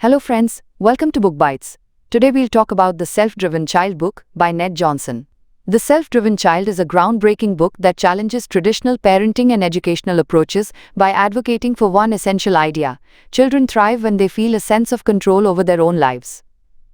Hello friends, welcome to Book Bites. Today we'll talk about The Self-Driven Child book by Ned Johnson. The Self-Driven Child is a groundbreaking book that challenges traditional parenting and educational approaches by advocating for one essential idea: children thrive when they feel a sense of control over their own lives.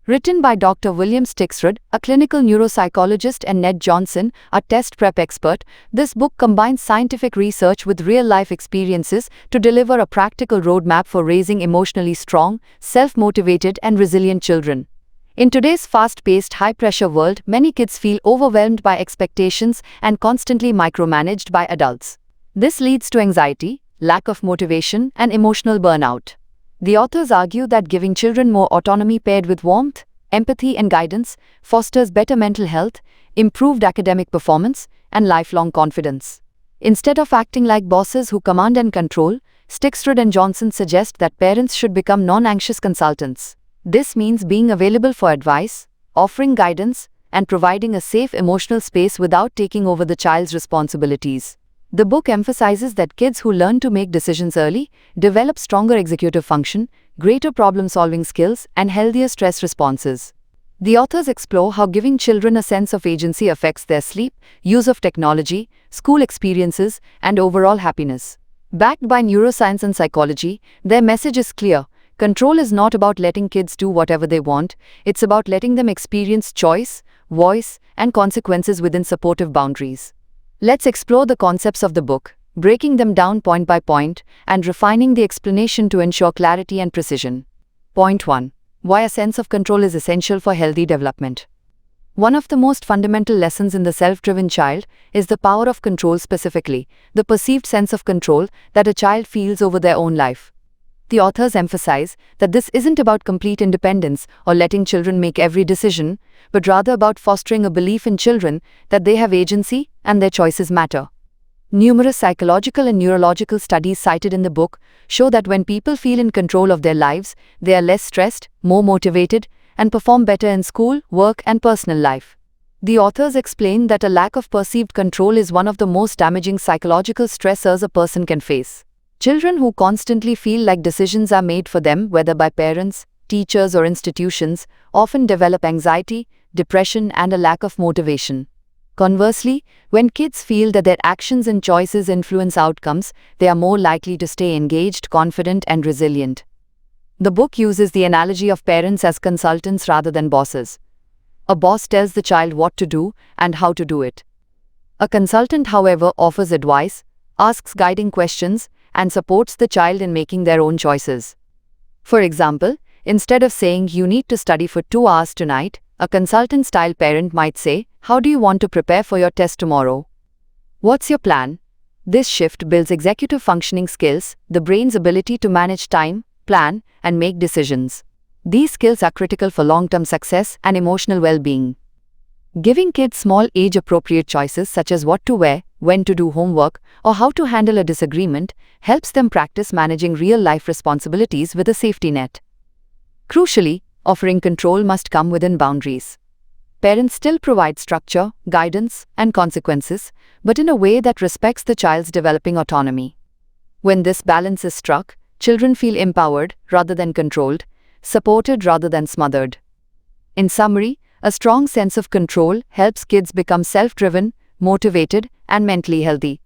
Written by Dr. William Stixrud, a clinical neuropsychologist, and Ned Johnson, a test prep expert, this book combines scientific research with real-life experiences to deliver a practical roadmap for raising emotionally strong, self-motivated, and resilient children. In today's fast-paced, high-pressure world, many kids feel overwhelmed by expectations and constantly micromanaged by adults. This leads to anxiety, lack of motivation, and emotional burnout. The authors argue that giving children more autonomy paired with warmth, empathy, and guidance fosters better mental health, improved academic performance, and lifelong confidence. Instead of acting like bosses who command and control, Stixrud and Johnson suggest that parents should become non-anxious consultants. This means being available for advice, offering guidance, and providing a safe emotional space without taking over the child's responsibilities. The book emphasizes that kids who learn to make decisions early develop stronger executive function, greater problem-solving skills, and healthier stress responses. The authors explore how giving children a sense of agency affects their sleep, use of technology, school experiences, and overall happiness. Backed by neuroscience and psychology, their message is clear: control is not about letting kids do whatever they want, it's about letting them experience choice, voice, and consequences within supportive boundaries. Let's explore the concepts of the book, breaking them down point by point and refining the explanation to ensure clarity and precision. Point 1. Why a sense of control is essential for healthy development. One of the most fundamental lessons in The Self-Driven Child is the power of control, specifically the perceived sense of control that a child feels over their own life. The authors emphasize that this isn't about complete independence or letting children make every decision, but rather about fostering a belief in children that they have agency and their choices matter. Numerous psychological and neurological studies cited in the book show that when people feel in control of their lives, they are less stressed, more motivated, and perform better in school, work, and personal life. The authors explain that a lack of perceived control is one of the most damaging psychological stressors a person can face. Children who constantly feel like decisions are made for them, whether by parents, teachers, or institutions, often develop anxiety, depression, and a lack of motivation. Conversely, when kids feel that their actions and choices influence outcomes, they are more likely to stay engaged, confident, and resilient. The book uses the analogy of parents as consultants rather than bosses. A boss tells the child what to do and how to do it. A consultant, however, offers advice, asks guiding questions, and supports the child in making their own choices. For example, instead of saying you need to study for 2 hours tonight, a consultant-style parent might say, how do you want to prepare for your test tomorrow? What's your plan? This shift builds executive functioning skills, the brain's ability to manage time, plan, and make decisions. These skills are critical for long-term success and emotional well-being. Giving kids small age-appropriate choices such as what to wear, when to do homework, or how to handle a disagreement helps them practice managing real-life responsibilities with a safety net. Crucially, offering control must come within boundaries. Parents still provide structure, guidance, and consequences, but in a way that respects the child's developing autonomy. When this balance is struck, children feel empowered rather than controlled, supported rather than smothered. In summary, a strong sense of control helps kids become self-driven, motivated, and mentally healthy.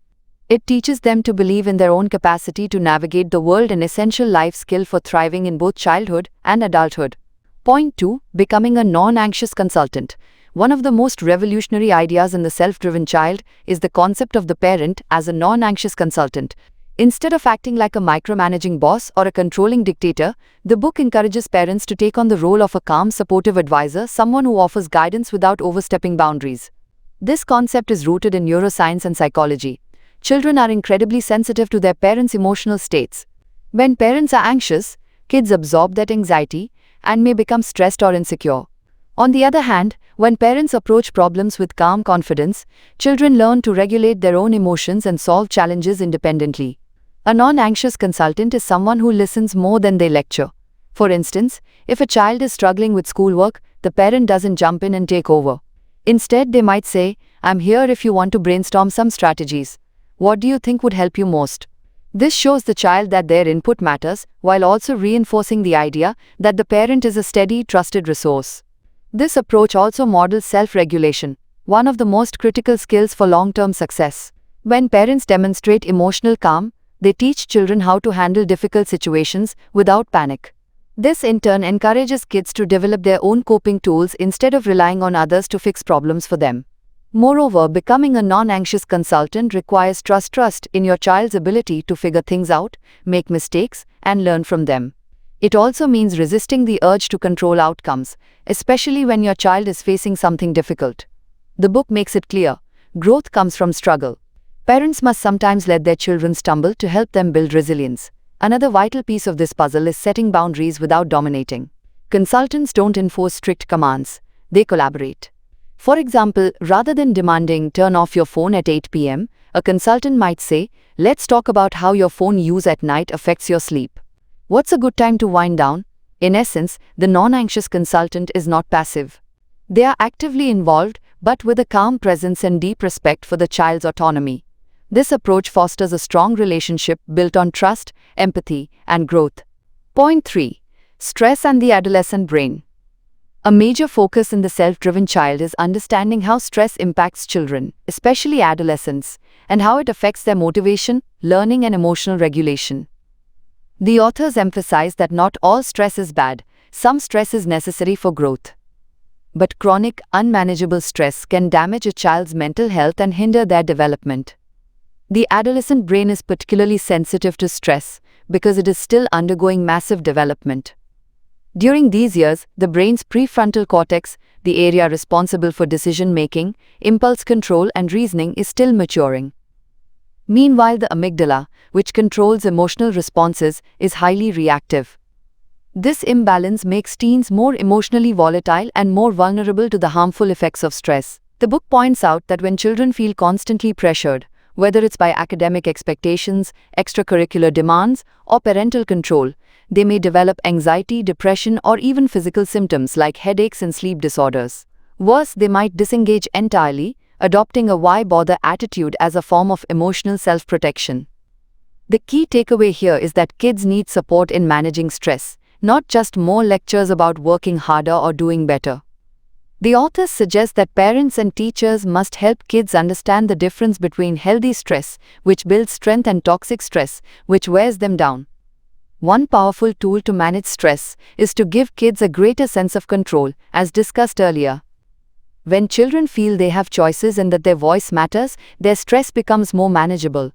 It teaches them to believe in their own capacity to navigate the world, an essential life skill for thriving in both childhood and adulthood. Point 2. Becoming a non-anxious consultant. One of the most revolutionary ideas in The Self-Driven Child is the concept of the parent as a non-anxious consultant. Instead of acting like a micromanaging boss or a controlling dictator, the book encourages parents to take on the role of a calm, supportive advisor, someone who offers guidance without overstepping boundaries. This concept is rooted in neuroscience and psychology. Children are incredibly sensitive to their parents' emotional states. When parents are anxious, kids absorb that anxiety and may become stressed or insecure. On the other hand, when parents approach problems with calm confidence, children learn to regulate their own emotions and solve challenges independently. A non-anxious consultant is someone who listens more than they lecture. For instance, if a child is struggling with schoolwork, the parent doesn't jump in and take over. Instead, they might say, I'm here if you want to brainstorm some strategies. What do you think would help you most? This shows the child that their input matters, while also reinforcing the idea that the parent is a steady, trusted resource. This approach also models self-regulation, one of the most critical skills for long-term success. When parents demonstrate emotional calm, they teach children how to handle difficult situations without panic. This in turn encourages kids to develop their own coping tools instead of relying on others to fix problems for them. Moreover, becoming a non-anxious consultant requires trust in your child's ability to figure things out, make mistakes, and learn from them. It also means resisting the urge to control outcomes, especially when your child is facing something difficult. The book makes it clear: growth comes from struggle. Parents must sometimes let their children stumble to help them build resilience. Another vital piece of this puzzle is setting boundaries without dominating. Consultants don't enforce strict commands, they collaborate. For example, rather than demanding "turn off your phone at 8 p.m., a consultant might say, "Let's talk about how your phone use at night affects your sleep. What's a good time to wind down?" In essence, the non-anxious consultant is not passive. They are actively involved, but with a calm presence and deep respect for the child's autonomy. This approach fosters a strong relationship built on trust, empathy, and growth. Point 3. Stress and the adolescent brain. A major focus in the self-driven child is understanding how stress impacts children, especially adolescents, and how it affects their motivation, learning, and emotional regulation. The authors emphasize that not all stress is bad, some stress is necessary for growth. But chronic, unmanageable stress can damage a child's mental health and hinder their development. The adolescent brain is particularly sensitive to stress because it is still undergoing massive development. During these years, the brain's prefrontal cortex, the area responsible for decision-making, impulse control, and reasoning, is still maturing. Meanwhile, the amygdala, which controls emotional responses, is highly reactive. This imbalance makes teens more emotionally volatile and more vulnerable to the harmful effects of stress. The book points out that when children feel constantly pressured, whether it's by academic expectations, extracurricular demands, or parental control, they may develop anxiety, depression, or even physical symptoms like headaches and sleep disorders. Worse, they might disengage entirely, adopting a "why bother" attitude as a form of emotional self-protection. The key takeaway here is that kids need support in managing stress, not just more lectures about working harder or doing better. The authors suggest that parents and teachers must help kids understand the difference between healthy stress, which builds strength, and toxic stress, which wears them down. One powerful tool to manage stress is to give kids a greater sense of control, as discussed earlier. When children feel they have choices and that their voice matters, their stress becomes more manageable.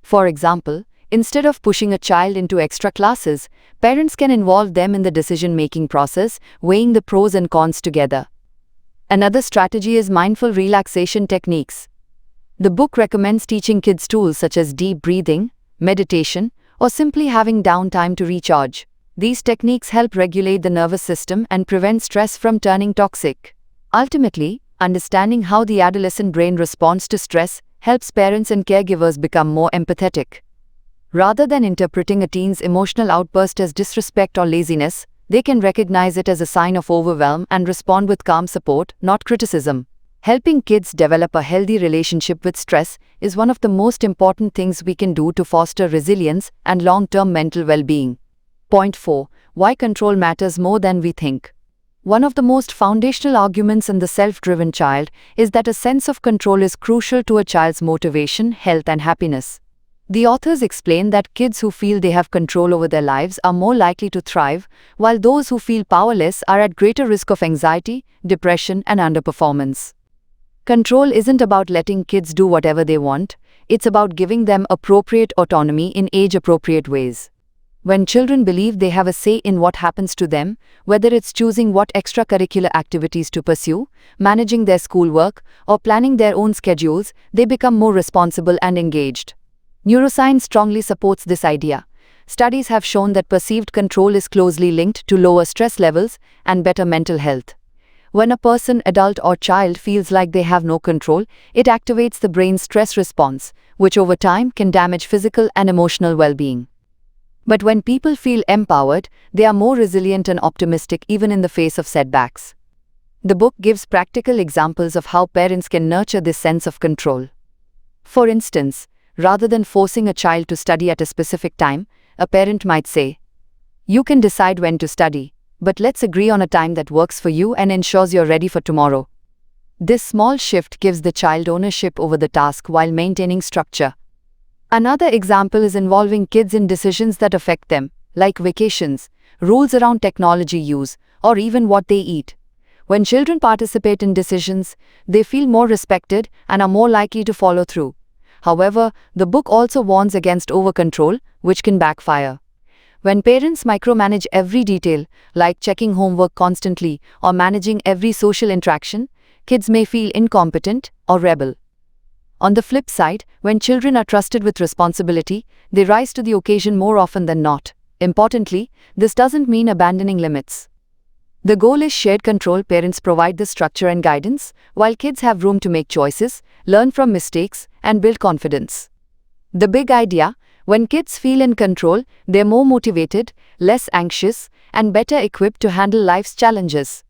For example, instead of pushing a child into extra classes, parents can involve them in the decision-making process, weighing the pros and cons together. Another strategy is mindful relaxation techniques. The book recommends teaching kids tools such as deep breathing, meditation, or simply having downtime to recharge. These techniques help regulate the nervous system and prevent stress from turning toxic. Ultimately, understanding how the adolescent brain responds to stress helps parents and caregivers become more empathetic. Rather than interpreting a teen's emotional outburst as disrespect or laziness, they can recognize it as a sign of overwhelm and respond with calm support, not criticism. Helping kids develop a healthy relationship with stress is one of the most important things we can do to foster resilience and long-term mental well-being. Point 4. Why control matters more than we think. One of the most foundational arguments in the self-driven child is that a sense of control is crucial to a child's motivation, health, and happiness. The authors explain that kids who feel they have control over their lives are more likely to thrive, while those who feel powerless are at greater risk of anxiety, depression, and underperformance. Control isn't about letting kids do whatever they want, it's about giving them appropriate autonomy in age-appropriate ways. When children believe they have a say in what happens to them, whether it's choosing what extracurricular activities to pursue, managing their schoolwork, or planning their own schedules, they become more responsible and engaged. Neuroscience strongly supports this idea. Studies have shown that perceived control is closely linked to lower stress levels and better mental health. When a person, adult or child, feels like they have no control, it activates the brain's stress response, which over time can damage physical and emotional well-being. But when people feel empowered, they are more resilient and optimistic even in the face of setbacks. The book gives practical examples of how parents can nurture this sense of control. For instance, Rather than forcing a child to study at a specific time, a parent might say, "You can decide when to study, but let's agree on a time that works for you and ensures you're ready for tomorrow." This small shift gives the child ownership over the task while maintaining structure. Another example is involving kids in decisions that affect them, like vacations, rules around technology use, or even what they eat. When children participate in decisions, they feel more respected and are more likely to follow through. However, the book also warns against over-control, which can backfire. When parents micromanage every detail, like checking homework constantly or managing every social interaction, kids may feel incompetent or rebel. On the flip side, when children are trusted with responsibility, they rise to the occasion more often than not. Importantly, this doesn't mean abandoning limits. The goal is shared control. Parents provide the structure and guidance, while kids have room to make choices, learn from mistakes, and build confidence. The big idea: when kids feel in control, they're more motivated, less anxious, and better equipped to handle life's challenges.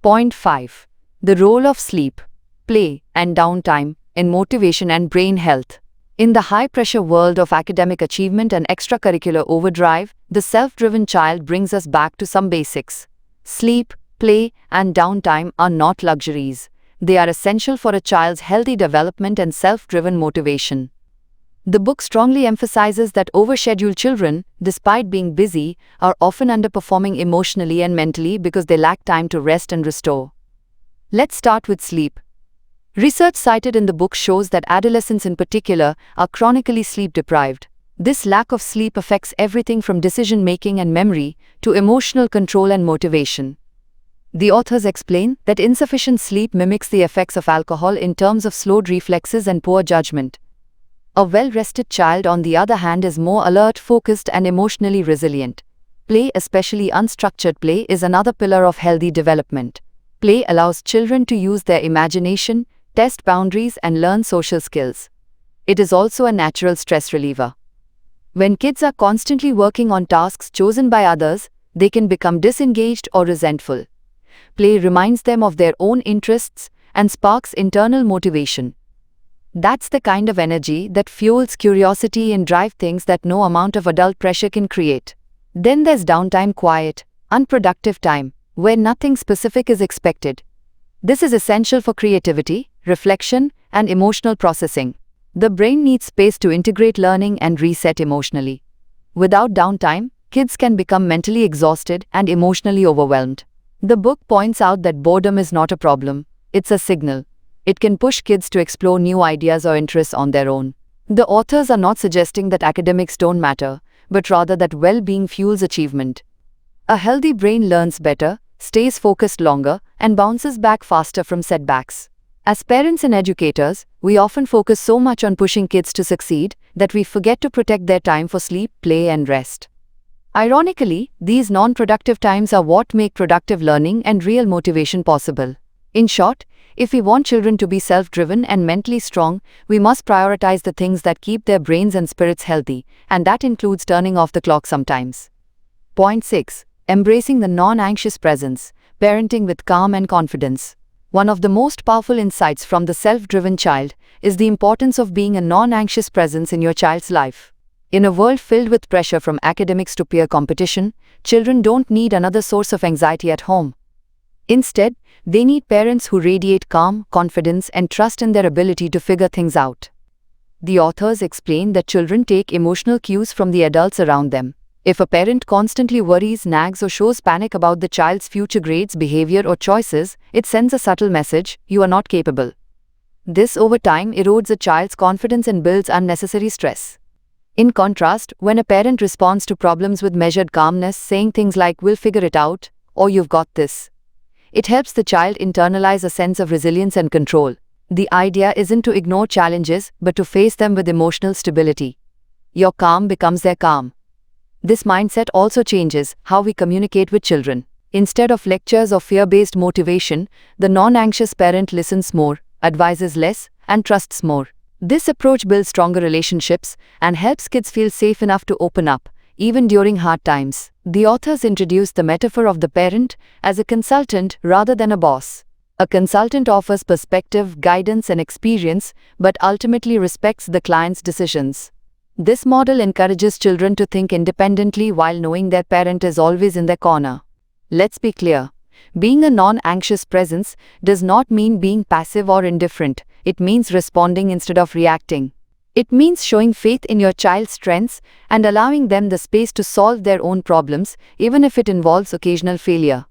Point 5. The role of sleep, play, and downtime in motivation and brain health. In the high-pressure world of academic achievement and extracurricular overdrive, the self-driven child brings us back to some basics. Sleep, play, and downtime are not luxuries. They are essential for a child's healthy development and self-driven motivation. The book strongly emphasizes that overscheduled children, despite being busy, are often underperforming emotionally and mentally because they lack time to rest and restore. Let's start with sleep. Research cited in the book shows that adolescents in particular are chronically sleep deprived. This lack of sleep affects everything from decision-making and memory to emotional control and motivation. The authors explain that insufficient sleep mimics the effects of alcohol in terms of slowed reflexes and poor judgment. A well-rested child, on the other hand, is more alert, focused, and emotionally resilient. Play, especially unstructured play, is another pillar of healthy development. Play allows children to use their imagination, test boundaries, and learn social skills. It is also a natural stress reliever. When kids are constantly working on tasks chosen by others, they can become disengaged or resentful. Play reminds them of their own interests and sparks internal motivation. That's the kind of energy that fuels curiosity and drive, things that no amount of adult pressure can create. Then there's downtime, quiet, unproductive time, where nothing specific is expected. This is essential for creativity, reflection, and emotional processing. The brain needs space to integrate learning and reset emotionally. Without downtime, kids can become mentally exhausted and emotionally overwhelmed. The book points out that boredom is not a problem, it's a signal. It can push kids to explore new ideas or interests on their own. The authors are not suggesting that academics don't matter, but rather that well-being fuels achievement. A healthy brain learns better, stays focused longer, and bounces back faster from setbacks. As parents and educators, we often focus so much on pushing kids to succeed that we forget to protect their time for sleep, play, and rest. Ironically, these non-productive times are what make productive learning and real motivation possible. In short, if we want children to be self-driven and mentally strong, we must prioritize the things that keep their brains and spirits healthy, and that includes turning off the clock sometimes. Point 6. Embracing the non-anxious presence, parenting with calm and confidence. One of the most powerful insights from the self-driven child is the importance of being a non-anxious presence in your child's life. In a world filled with pressure from academics to peer competition, children don't need another source of anxiety at home. Instead, they need parents who radiate calm, confidence, and trust in their ability to figure things out. The authors explain that children take emotional cues from the adults around them. If a parent constantly worries, nags, or shows panic about the child's future grades, behavior, or choices, it sends a subtle message: you are not capable. This over time erodes a child's confidence and builds unnecessary stress. In contrast, when a parent responds to problems with measured calmness, saying things like "we'll figure it out" or "you've got this," it helps the child internalize a sense of resilience and control. The idea isn't to ignore challenges, but to face them with emotional stability. Your calm becomes their calm. This mindset also changes how we communicate with children. Instead of lectures or fear-based motivation, the non-anxious parent listens more, advises less, and trusts more. This approach builds stronger relationships and helps kids feel safe enough to open up, even during hard times. The authors introduce the metaphor of the parent as a consultant rather than a boss. A consultant offers perspective, guidance, and experience, but ultimately respects the client's decisions. This model encourages children to think independently while knowing their parent is always in their corner. Let's be clear. Being a non-anxious presence does not mean being passive or indifferent. It means responding instead of reacting. It means showing faith in your child's strengths and allowing them the space to solve their own problems, even if it involves occasional failure.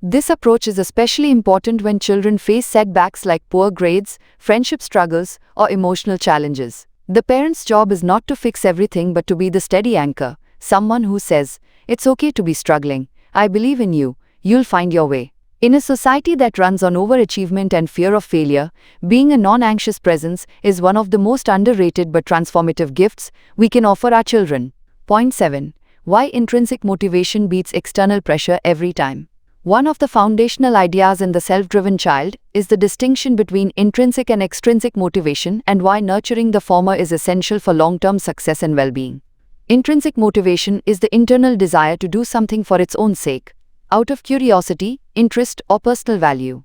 This approach is especially important when children face setbacks like poor grades, friendship struggles, or emotional challenges. The parent's job is not to fix everything but to be the steady anchor, someone who says, "It's okay to be struggling. I believe in you. You'll find your way." In a society that runs on overachievement and fear of failure, being a non-anxious presence is one of the most underrated but transformative gifts we can offer our children. Point 7. Why intrinsic motivation beats external pressure every time. One of the foundational ideas in The Self-Driven Child is the distinction between intrinsic and extrinsic motivation and why nurturing the former is essential for long-term success and well-being. Intrinsic motivation is the internal desire to do something for its own sake, out of curiosity, interest, or personal value.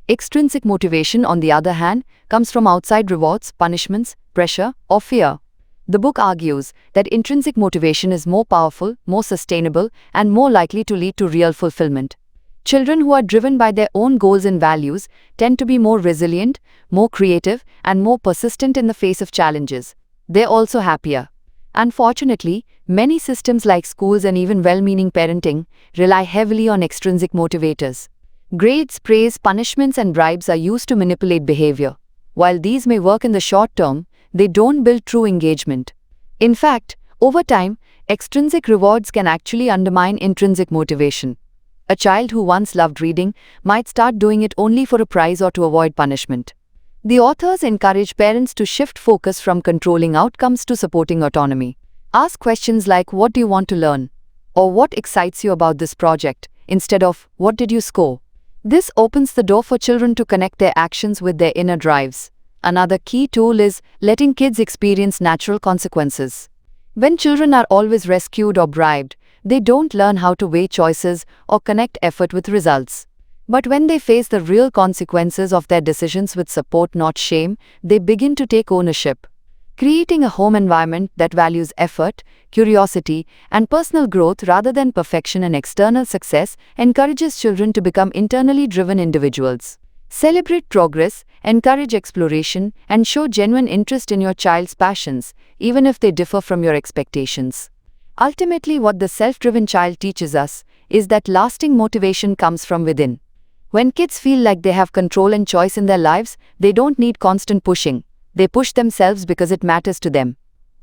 Extrinsic motivation, on the other hand, comes from outside rewards, punishments, pressure, or fear. The book argues that intrinsic motivation is more powerful, more sustainable, and more likely to lead to real fulfillment. Children who are driven by their own goals and values tend to be more resilient, more creative, and more persistent in the face of challenges. They're also happier. Unfortunately, many systems like schools and even well-meaning parenting rely heavily on extrinsic motivators. Grades, praise, punishments, and bribes are used to manipulate behavior. While these may work in the short term, they don't build true engagement. In fact, over time, extrinsic rewards can actually undermine intrinsic motivation. A child who once loved reading might start doing it only for a prize or to avoid punishment. The authors encourage parents to shift focus from controlling outcomes to supporting autonomy. Ask questions like, "What do you want to learn?" or "What excites you about this project?" instead of "What did you score?" This opens the door for children to connect their actions with their inner drives. Another key tool is letting kids experience natural consequences. When children are always rescued or bribed, they don't learn how to weigh choices or connect effort with results. But when they face the real consequences of their decisions with support, not shame, they begin to take ownership. Creating a home environment that values effort, curiosity, and personal growth rather than perfection and external success encourages children to become internally driven individuals. Celebrate progress, encourage exploration, and show genuine interest in your child's passions, even if they differ from your expectations. Ultimately, what The Self-Driven Child teaches us is that lasting motivation comes from within. When kids feel like they have control and choice in their lives, they don't need constant pushing. They push themselves because it matters to them.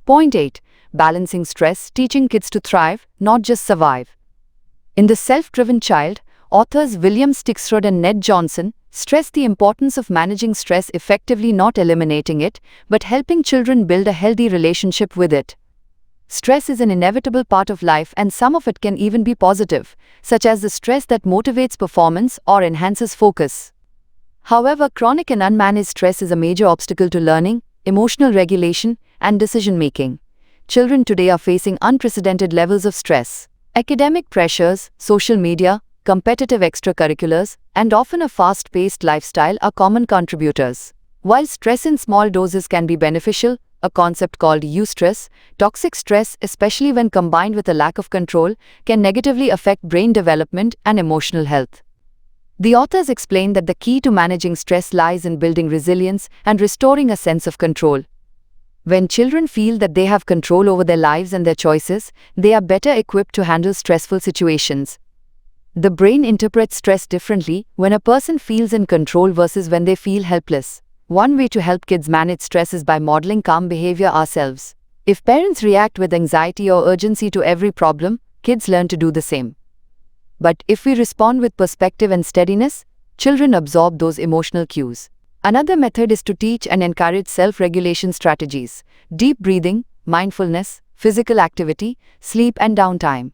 Point 8. Balancing stress, teaching kids to thrive, not just survive. In The Self-Driven Child, authors William Stixrud and Ned Johnson stress the importance of managing stress effectively, not eliminating it, but helping children build a healthy relationship with it. Stress is an inevitable part of life, and some of it can even be positive, such as the stress that motivates performance or enhances focus. However, chronic and unmanaged stress is a major obstacle to learning, emotional regulation, and decision-making. Children today are facing unprecedented levels of stress. Academic pressures, social media, competitive extracurriculars, and often a fast-paced lifestyle are common contributors. While stress in small doses can be beneficial, a concept called eustress, toxic stress, especially when combined with a lack of control, can negatively affect brain development and emotional health. The authors explain that the key to managing stress lies in building resilience and restoring a sense of control. When children feel that they have control over their lives and their choices, they are better equipped to handle stressful situations. The brain interprets stress differently when a person feels in control versus when they feel helpless. One way to help kids manage stress is by modeling calm behavior ourselves. If parents react with anxiety or urgency to every problem, kids learn to do the same. But if we respond with perspective and steadiness, children absorb those emotional cues. Another method is to teach and encourage self-regulation strategies: deep breathing, mindfulness, physical activity, sleep, and downtime.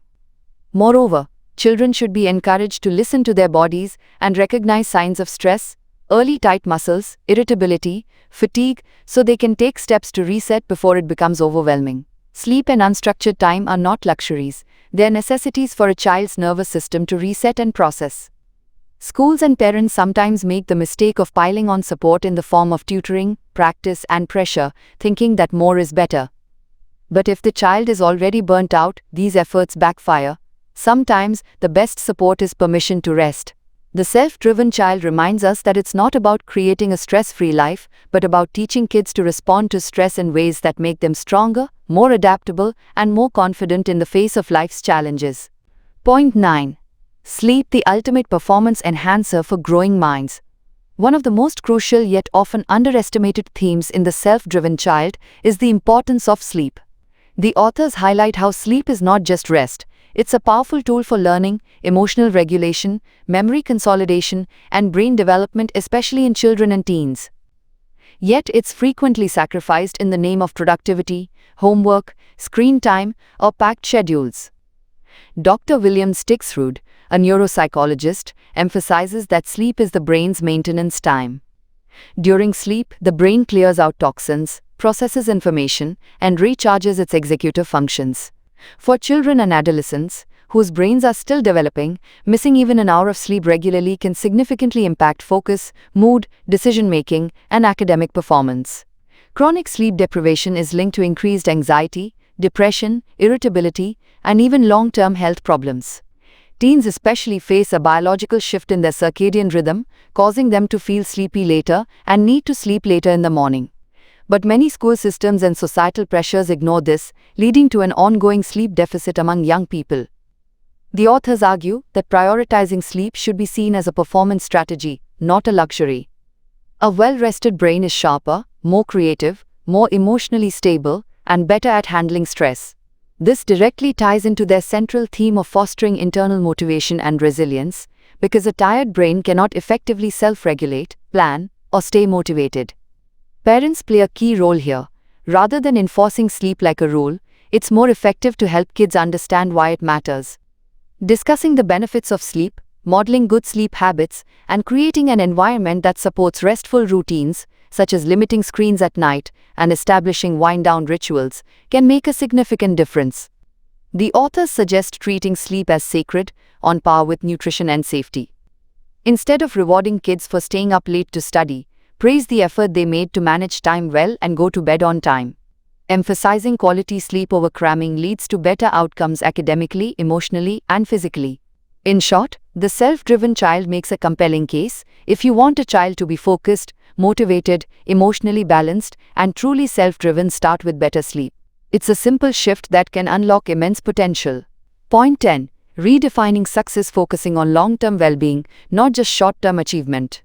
Moreover, children should be encouraged to listen to their bodies and recognize signs of stress, early tight muscles, irritability, fatigue, so they can take steps to reset before it becomes overwhelming. Sleep and unstructured time are not luxuries, they are necessities for a child's nervous system to reset and process. Schools and parents sometimes make the mistake of piling on support in the form of tutoring, practice, and pressure, thinking that more is better. But if the child is already burnt out, these efforts backfire. Sometimes, the best support is permission to rest. The self-driven child reminds us that it's not about creating a stress-free life, but about teaching kids to respond to stress in ways that make them stronger, more adaptable, and more confident in the face of life's challenges. Point 9. Sleep, the ultimate performance enhancer for growing minds. One of the most crucial yet often underestimated themes in the self-driven child is the importance of sleep. The authors highlight how sleep is not just rest, it's a powerful tool for learning, emotional regulation, memory consolidation, and brain development, especially in children and teens. Yet it's frequently sacrificed in the name of productivity, homework, screen time, or packed schedules. Dr. William Stixrud, a neuropsychologist, emphasizes that sleep is the brain's maintenance time. During sleep, the brain clears out toxins, processes information, and recharges its executive functions. For children and adolescents, whose brains are still developing, missing even an hour of sleep regularly can significantly impact focus, mood, decision-making, and academic performance. Chronic sleep deprivation is linked to increased anxiety, depression, irritability, and even long-term health problems. Teens especially face a biological shift in their circadian rhythm, causing them to feel sleepy later and need to sleep later in the morning. But many school systems and societal pressures ignore this, leading to an ongoing sleep deficit among young people. The authors argue that prioritizing sleep should be seen as a performance strategy, not a luxury. A well-rested brain is sharper, more creative, more emotionally stable, and better at handling stress. This directly ties into their central theme of fostering internal motivation and resilience, because a tired brain cannot effectively self-regulate, plan, or stay motivated. Parents play a key role here. Rather than enforcing sleep like a rule, it's more effective to help kids understand why it matters. Discussing the benefits of sleep, modeling good sleep habits, and creating an environment that supports restful routines, such as limiting screens at night and establishing wind-down rituals, can make a significant difference. The authors suggest treating sleep as sacred, on par with nutrition and safety. Instead of rewarding kids for staying up late to study, praise the effort they made to manage time well and go to bed on time. Emphasizing quality sleep over cramming leads to better outcomes academically, emotionally, and physically. In short, the self-driven child makes a compelling case. If you want a child to be focused, motivated, emotionally balanced, and truly self-driven, start with better sleep. It's a simple shift that can unlock immense potential. Point 10. Redefining success, focusing on long-term well-being, not just short-term achievement.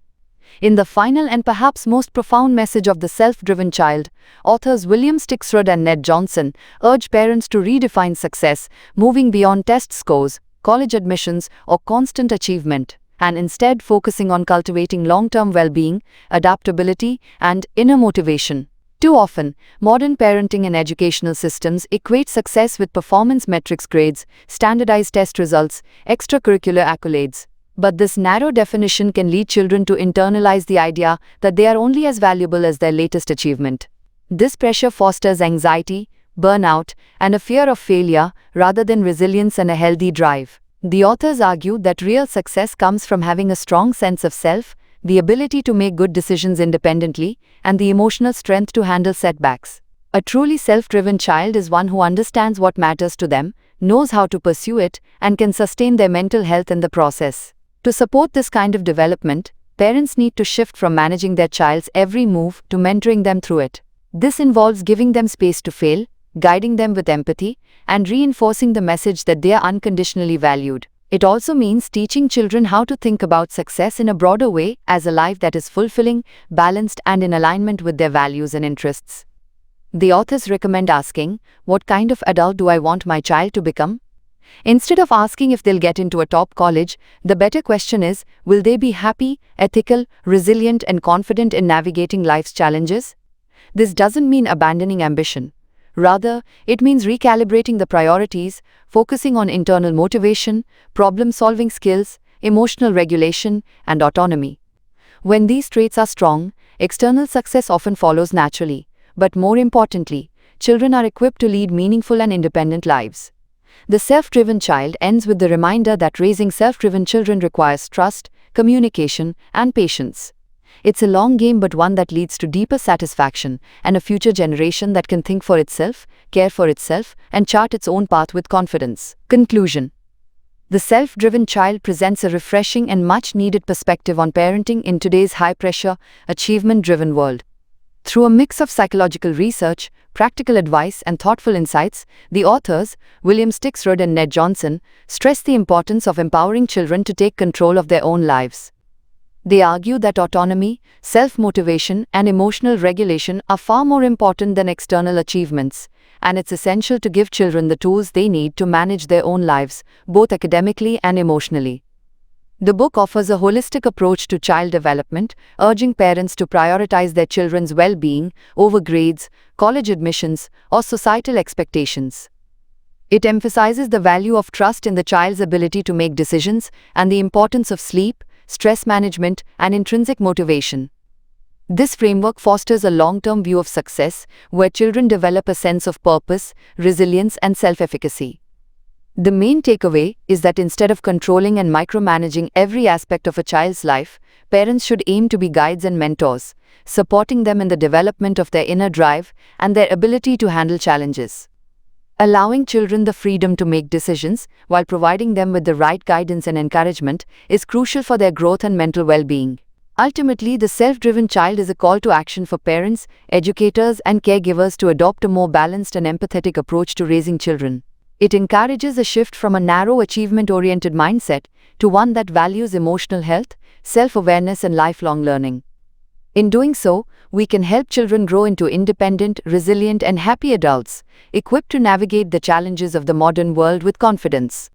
In the final and perhaps most profound message of the self-driven child, authors William Stixrud and Ned Johnson urge parents to redefine success, moving beyond test scores, college admissions, or constant achievement, and instead focusing on cultivating long-term well-being, adaptability, and inner motivation. Too often, modern parenting and educational systems equate success with performance metrics, grades, standardized test results, extracurricular accolades. But this narrow definition can lead children to internalize the idea that they are only as valuable as their latest achievement. This pressure fosters anxiety, burnout, and a fear of failure rather than resilience and a healthy drive. The authors argue that real success comes from having a strong sense of self, the ability to make good decisions independently, and the emotional strength to handle setbacks. A truly self-driven child is one who understands what matters to them, knows how to pursue it, and can sustain their mental health in the process. To support this kind of development, parents need to shift from managing their child's every move to mentoring them through it. This involves giving them space to fail, guiding them with empathy, and reinforcing the message that they are unconditionally valued. It also means teaching children how to think about success in a broader way, as a life that is fulfilling, balanced, and in alignment with their values and interests. The authors recommend asking, "What kind of adult do I want my child to become?" Instead of asking if they'll get into a top college, the better question is, will they be happy, ethical, resilient, and confident in navigating life's challenges? This doesn't mean abandoning ambition. Rather, it means recalibrating the priorities, focusing on internal motivation, problem-solving skills, emotional regulation, and autonomy. When these traits are strong, external success often follows naturally. But more importantly, children are equipped to lead meaningful and independent lives. The self-driven child ends with the reminder that raising self-driven children requires trust, communication, and patience. It's a long game, but one that leads to deeper satisfaction and a future generation that can think for itself, care for itself, and chart its own path with confidence. Conclusion. The Self-Driven Child presents a refreshing and much-needed perspective on parenting in today's high-pressure, achievement-driven world. Through a mix of psychological research, practical advice, and thoughtful insights, the authors, William Stixrud and Ned Johnson, stress the importance of empowering children to take control of their own lives. They argue that autonomy, self-motivation, and emotional regulation are far more important than external achievements, and it's essential to give children the tools they need to manage their own lives, both academically and emotionally. The book offers a holistic approach to child development, urging parents to prioritize their children's well-being over grades, college admissions, or societal expectations. It emphasizes the value of trust in the child's ability to make decisions and the importance of sleep, stress management, and intrinsic motivation. This framework fosters a long-term view of success, where children develop a sense of purpose, resilience, and self-efficacy. The main takeaway is that instead of controlling and micromanaging every aspect of a child's life, parents should aim to be guides and mentors, supporting them in the development of their inner drive and their ability to handle challenges. Allowing children the freedom to make decisions while providing them with the right guidance and encouragement is crucial for their growth and mental well-being. Ultimately, The Self-Driven Child is a call to action for parents, educators, and caregivers to adopt a more balanced and empathetic approach to raising children. It encourages a shift from a narrow achievement-oriented mindset to one that values emotional health, self-awareness, and lifelong learning. In doing so, we can help children grow into independent, resilient, and happy adults, equipped to navigate the challenges of the modern world with confidence.